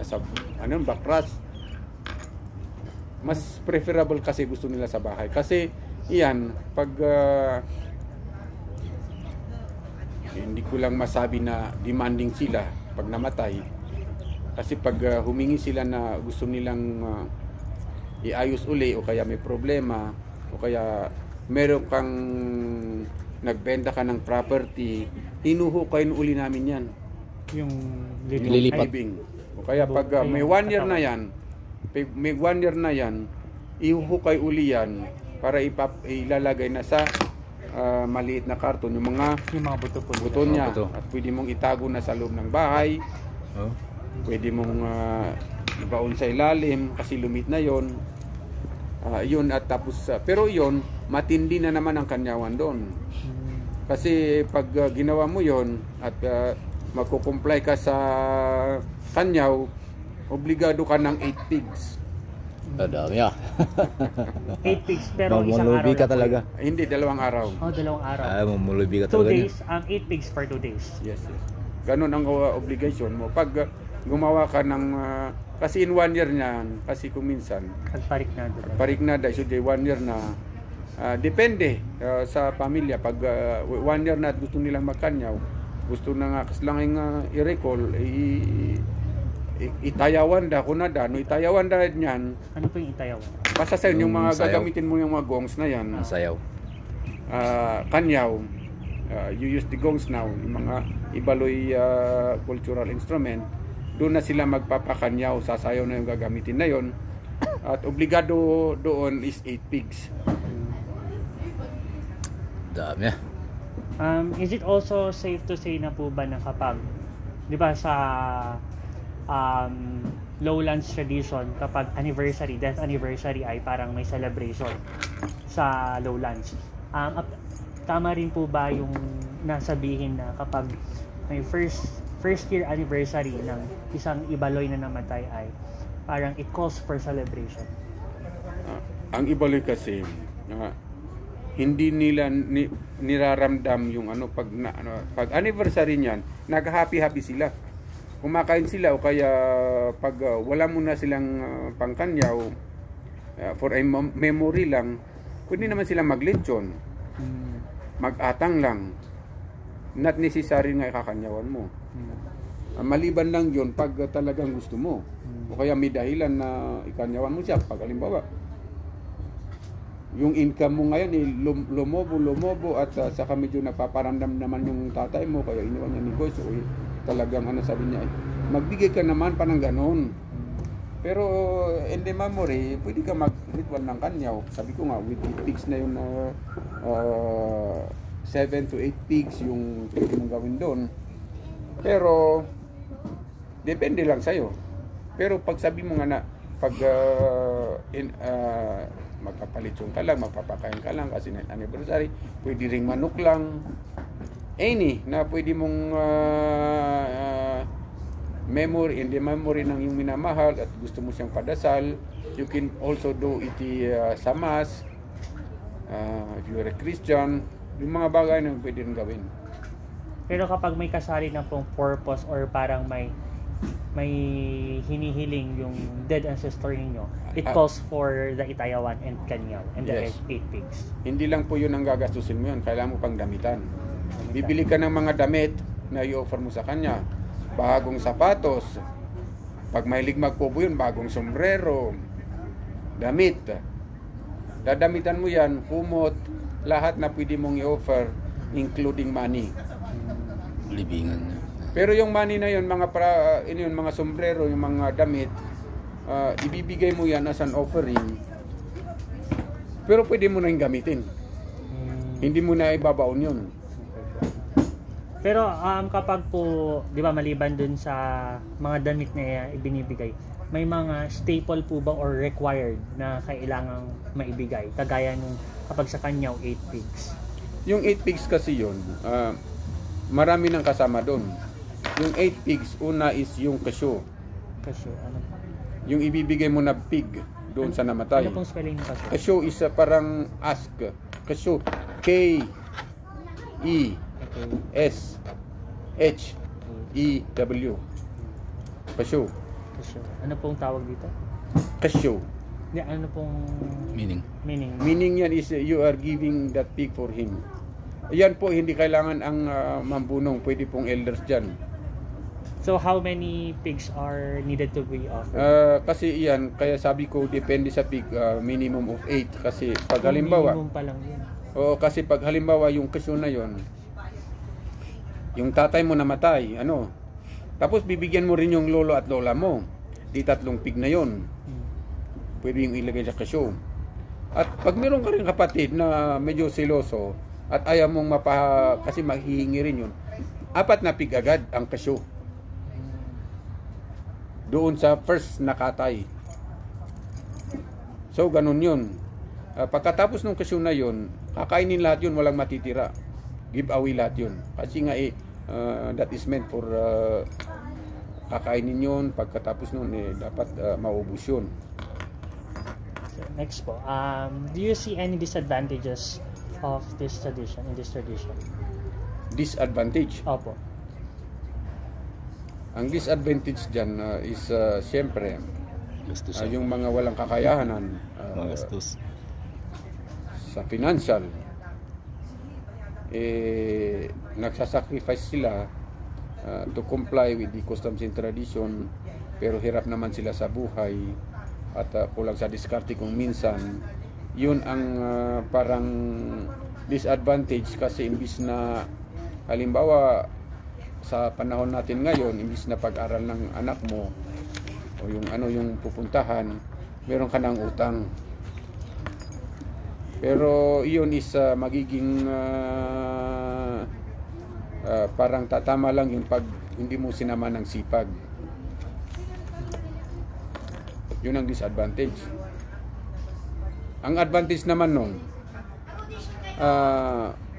nasa backrush. Mas preferable kasi gusto nila sa bahay. Kasi iyan, pag hindi ko lang masabi na demanding sila pag namatay. Kasi pag humingi sila na gusto nilang iayos uli o kaya may problema o kaya meron kang nagbenta ka ng property, hinuhukayin uli namin yan. Yung Lilipat. O kaya pag may 1 year na yan, ihuhukay uli yan para ilalagay na sa maliit na karton yung mga buto niya. At pwede mong itago na sa loob ng bahay. Pwede mong ibaon sa ilalim kasi lumit na yon. Yun at tapos pero yon matindi na naman ang kanyawan doon. Kasi pag ginawa mo yon at magko-comply ka sa kanyaw, obligado ka ng 8 pigs. Dami 8 pigs pero isang araw ka talaga. Hindi, 2 araw. Oh, 2 araw. Mamulubi ka 2 talaga. 2 days, ang 8 pigs for 2 days. Yes. Ganun ang obligation mo. Pag gumawa ka ng kasi in 1 year niyan, kasi kung minsan parignada, so 1 year na depende sa pamilya. Pag 1 year na at gusto nilang magkanyaw, gusto na nga kaslangin i-recall, itayawan da kunada, no itayawan da niyan. Ano po yung itayawan? Basta sa yung mga gagamitin mo yung mga gongs na yan. Sayaw. Kanyaw. You use the gongs now, yung mga Ibaloy cultural instrument. Doon na sila magpapakanyaw, sasayaw na yung gagamitin na yon. At obligado doon is 8 pigs. Dami. Is it also safe to say na po ba na kapag, di ba sa lowlands tradition, kapag anniversary, death anniversary ay parang may celebration sa lowlands. Tama rin po ba yung nasabihin na kapag may first year anniversary ng isang Ibaloy na namatay ay parang it calls for celebration? Ang Ibaloy kasi hindi nila niraramdam yung pag anniversary niyan, nag-happy sila. Kumakain sila o kaya pag wala muna silang pangkanyaw for a memory lang, pwede naman silang maglechon. Mag-atang lang. Not necessary nga ikakanyawan mo. Maliban lang yun pag talagang gusto mo. O kaya may dahilan na ikanyawan mo siya. Pag halimbawa, yung income mo ngayon lumobo at saka medyo napaparamdam naman yung tatay mo kaya iniwan niya negosyo. Talagang sabi niya, magbigay ka naman pa ng ganon. Pero in the memory, pwede ka mag-ritual ng kanyaw. Sabi ko nga, with 8 pigs na yun, 7 to 8 pigs yung pwede mong gawin doon. Pero, depende lang sa'yo. Pero pag sabi mo nga na, pag magpapalitsyon ka lang, magpapakain ka lang kasi na anniversary, pwede ring manok lang. Any na pwede mong memory, in the memory ng iyong minamahal at gusto mo siyang padasal. You can also do it sa mass, if you're a Christian, yung mga bagay na pwede rin gawin. Pero kapag may kasali na pong purpose or parang may hinihiling yung dead ancestor ninyo, it calls for the itayawan and kanyaw and the 8 pigs. Hindi lang po yun ang gagastusin mo yun, kailangan mo pang damitan. Bibili ka ng mga damit na i-offer mo sa kanya. Bagong sapatos, pag mahilig magkubo yun, bagong sombrero, damit. Dadamitan mo yan, kumot, lahat na pwede mong i-offer, including money. Libingan. Pero yung money na yun, mga sombrero, yung mga damit, ibibigay mo yan as an offering. Pero pwede mo na yung gamitin. Hindi mo na ibabaon yun. Pero kapag po, di ba maliban dun sa mga damit na ibinibigay, may mga staple po ba or required na kailangang maibigay? Kagaya nung kapag sa kanyaw, 8 pigs. Yung 8 pigs kasi yun, marami nang kasama dun. Yung 8 pigs, una is yung kasyo. Kasyo, ano po? Yung ibibigay mo na pig doon sa namatay. Ano pong spelling ng kasyo? Kasyo is parang ask. Kasyo, K-E-S-H-E-W. Kasyo. Kasi, ano pong tawag dito? Kasyo. Ano pong Meaning. meaning? Meaning yan is you are giving that pig for him. Yan po, hindi kailangan ang mambunong. Pwede pong elders dyan. So how many pigs are needed to be offered? Kasi yan, kaya sabi ko, depende sa pig, minimum of 8. Kasi pag halimbawa, Minimum pa lang yun. oo, kasi pag halimbawa yung kasyo na yon, yung tatay mo namatay, ano, tapos bibigyan mo rin yung lolo at lola mo, di 3 pig na yon. Pwede yung ilagay sa kasyo. At pag meron ka rin kapatid na medyo seloso at ayaw mong kasi maghihingi rin yun, 4 na pig agad ang kasyo. Doon sa first nakatay. So, ganun yun. Pagkatapos ng kasyo na yun, kakainin lahat yun, walang matitira. Give away lahat yun. Kasi nga that is meant for kakainin yun. Pagkatapos nun, dapat maubos yun. So, next po. Do you see any disadvantages of this tradition, in this tradition? Disadvantage. Opo. Ang disadvantage dyan is siyempre Gastos. yung mga walang kakayahanan Mga gastos. sa financial, nagsasacrifice sila to comply with the customs and tradition, pero hirap naman sila sa buhay at kulang sa diskarte kung minsan. Yun ang parang disadvantage, kasi imbis na halimbawa sa panahon natin ngayon, imbis na pag-aral ng anak mo o yung pupuntahan, meron ka ng utang. Pero iyon is magiging parang tatama lang yung pag hindi mo sinama ng sipag. Yun ang disadvantage. Ang advantage naman nun,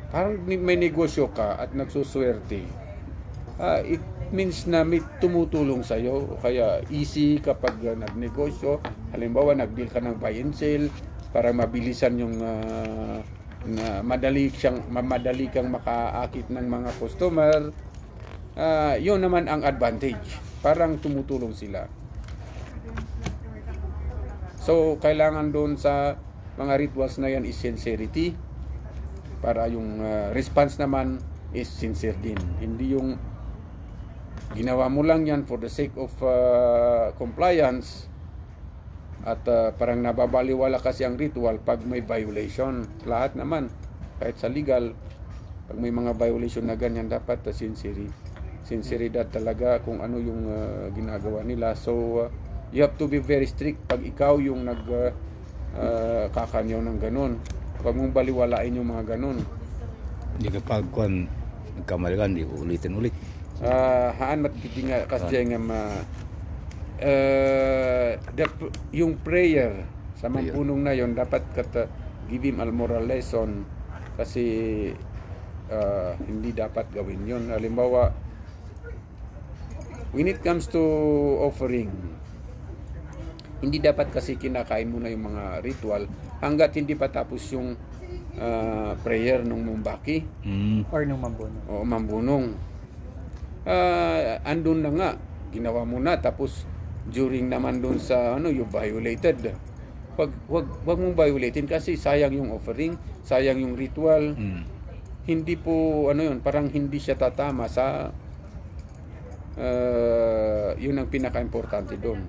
parang may negosyo ka at nagsuswerte. It means na may tumutulong sa'yo, o kaya easy kapag nagnegosyo. Halimbawa, nag-deal ka ng buy and sell para mabilisan yung na madali kang makaakit ng mga customer. Yun naman ang advantage. Parang tumutulong sila. So, kailangan doon sa mga rituals na yan is sincerity, para yung response naman is sincere din. Hindi yung ginawa mo lang yan for the sake of compliance at parang nababaliwala kasi ang ritual pag may violation. Lahat naman, kahit sa legal, pag may mga violation na ganyan, dapat sinceridad talaga kung ano yung ginagawa nila. So, you have to be very strict pag ikaw yung kakanyaw ng ganun. Huwag mong baliwalain yung mga ganun. Hindi kapag kuhan, nagkamali ka, hindi ulitin ulit. Haan matiti nga kasi nga yung prayer sa mampunong na yon, dapat give him a moral lesson, kasi hindi dapat gawin yon. Halimbawa, when it comes to offering, hindi dapat kasi kinakain muna yung mga ritual hanggat hindi pa tapos yung prayer nung mumbaki Or nung mambunong. o mambunong. Andun na nga, ginawa mo na, tapos during naman dun sa you violated. Wag mong violatin, kasi sayang yung offering, sayang yung ritual. Hindi po yun, parang hindi siya tatama sa yun ang pinaka-importante doon.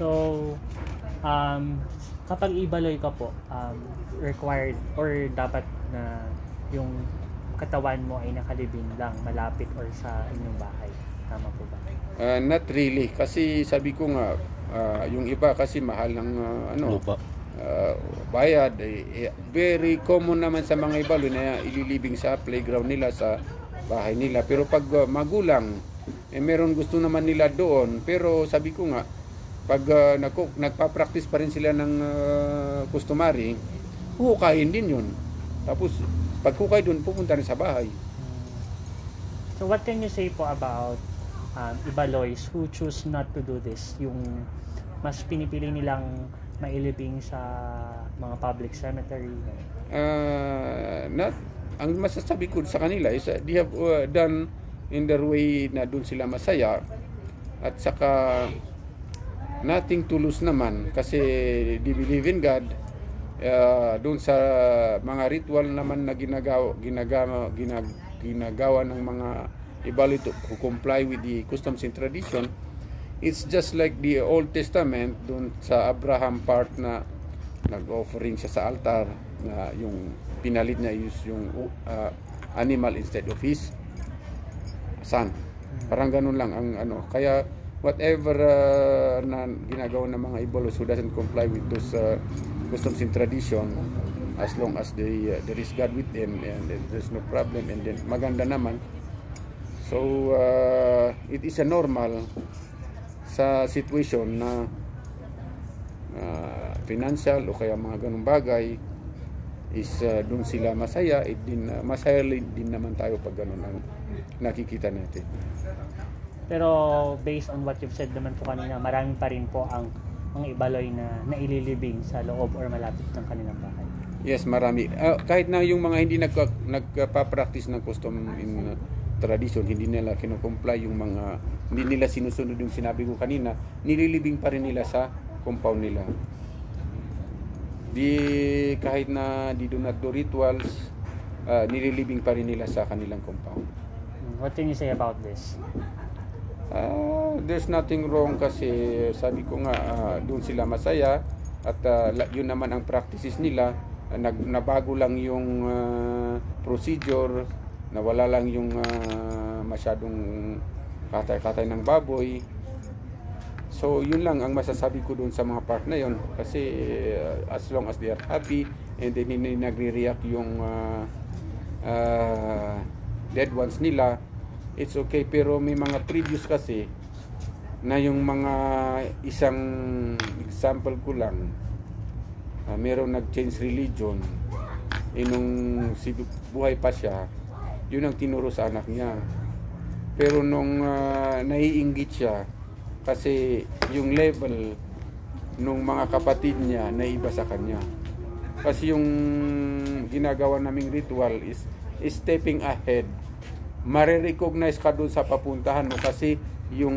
So, kapag ibaloy ka po, required or dapat na yung katawan mo ay nakalibing lang malapit or sa inyong bahay. Tama po ba? Not really, kasi sabi ko nga, yung iba kasi mahal ng Lupa. bayad. Very common naman sa mga ibalo na ililibing sa playground nila, sa bahay nila. Pero pag magulang, meron gusto naman nila doon. Pero sabi ko nga, pag nagpa-practice pa rin sila ng customary, huhukayin din yun. Tapos pag hukay doon, pupunta rin sa bahay. So what can you say po about ibaloys who choose not to do this? Yung mas pinipili nilang mailibing sa mga public cemetery? Ang masasabi ko sa kanila is they have done in their way na doon sila masaya, at saka nothing to lose naman kasi they believe in God. Doon sa mga ritual naman na ginagawa ng mga Ibaloy to comply with the customs and tradition, it's just like the Old Testament doon sa Abraham part na nag-offering siya sa altar, na yung pinalit niya is yung animal instead of his son. Parang ganun lang ang ano. Kaya whatever na ginagawa ng mga Ibalos who doesn't comply with those customs and tradition, as long as there is God with them and there's no problem, and then maganda naman. So it is a normal sa situation na financial o kaya mga ganung bagay is doon sila masaya, masaya din naman tayo pag ganun ang nakikita natin. Pero based on what you've said naman po kanina, marami pa rin po ang mga Ibaloy na naililibing sa loob or malapit ng kanilang bahay. Yes, marami. Kahit na yung mga hindi nagpa-practice ng custom in tradition, hindi nila kino-comply yung mga, hindi nila sinusunod yung sinabi ko kanina, nililibing pa rin nila sa compound nila. Kahit na di do not do rituals, nililibing pa rin nila sa kanilang compound. What can you say about this? There's nothing wrong kasi sabi ko nga doon sila masaya at yun naman ang practices nila. Nabago lang yung procedure, nawala lang yung masyadong katay-katay ng baboy. So yun lang ang masasabi ko doon sa mga part na yun, kasi as long as they are happy and then nagre-react yung dead ones nila, it's okay. Pero may mga previous kasi na yung mga isang example ko lang, meron nag-change religion, nung buhay pa siya, yun ang tinuro sa anak niya. Pero nung naiinggit siya kasi yung level nung mga kapatid niya na iba sa kanya, kasi yung ginagawa naming ritual is stepping ahead, marirecognize ka doon sa papuntahan mo kasi yung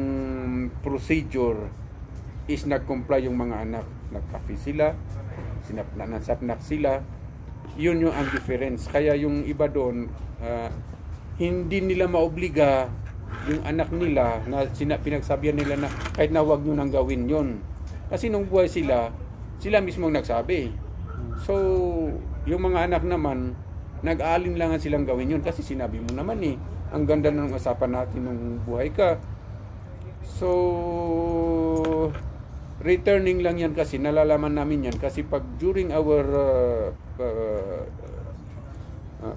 procedure is nag-comply yung mga anak, nagkape sila, sinapnak sila, yun yung ang difference. Kaya yung iba doon, hindi nila maobliga yung anak nila na pinagsabihan nila na kahit na wag nyo nang gawin yun. Kasi nung buhay sila mismo nagsabi. So, yung mga anak naman, nag-aalinlangan silang gawin yun kasi sinabi mo naman ang ganda ng usapan natin nung buhay ka. So, returning lang yan kasi nalalaman namin yan kasi pag during our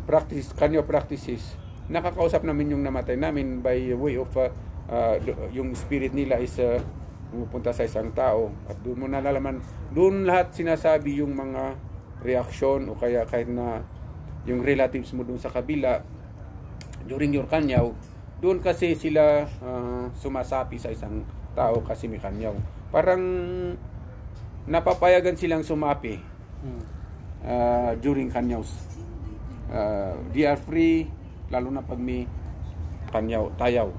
practices, nakakausap namin yung namatay namin by way of yung spirit nila is pumupunta sa isang tao at doon mo nalalaman, doon lahat sinasabi yung mga reaksyon o kaya kahit na yung relatives mo doon sa kabila during your kanyaw, doon kasi sila sumasapi sa isang tao kasi may kanyaw. Parang napapayagan silang sumapi during kanyaws. They are free, lalo na pag may tayaw.